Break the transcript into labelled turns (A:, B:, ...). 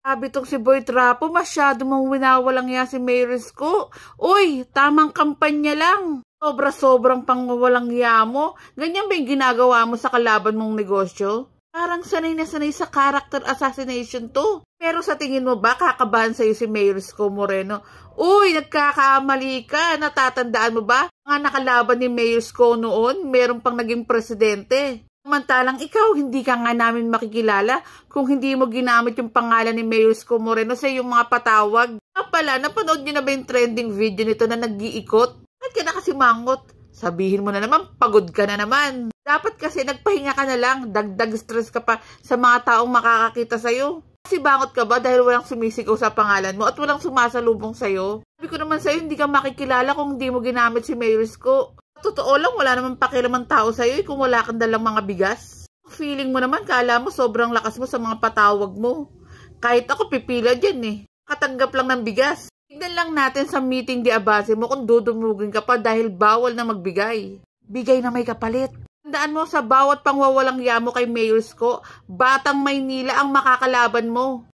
A: Sabi tong si Boy Trapo, masyado mong winawalang ya si Mayor Isko. Uy, tamang kampanya lang. Sobra-sobrang pangwawalang ya mo. Ganyan ba yung ginagawa mo sa kalaban mong negosyo? Parang sanay na sanay sa character assassination to. Pero sa tingin mo ba kakabahan sa'yo si Mayor Isko Moreno? Uy, nagkakamali ka. Natatandaan mo ba? Mga nakalaban ni Mayor Isko noon, meron pang naging presidente. Samantalang ikaw, hindi ka nga namin makikilala kung hindi mo ginamit yung pangalan ni Mayor Isko Moreno sa iyong mga patawag. Pala, napanood nyo na ba yung trending video nito na nag-iikot? Bakit ka na kasi mangot? Sabihin mo na naman, pagod ka na naman. Dapat kasi nagpahinga ka na lang, dagdag stress ka pa sa mga taong makakakita sa'yo. Kasi bangot ka ba dahil walang sumisigaw sa pangalan mo at walang sumasalubong sa'yo? Sabi ko naman sa'yo, hindi ka makikilala kung hindi mo ginamit si Mayor Isko. Totoo lang, wala naman pakialamang tao sa'yo kung wala kang dalang mga bigas. Feeling mo naman, kala mo sobrang lakas mo sa mga patawag mo. Kahit ako pipila dyan katanggap lang ng bigas. Tignan lang natin sa meeting di abase mo kung dudumugin ka pa dahil bawal na magbigay. Bigay na may kapalit. Tandaan mo sa bawat pangwawalang yamo kay Mayor Isko, Batang Maynila ang makakalaban mo.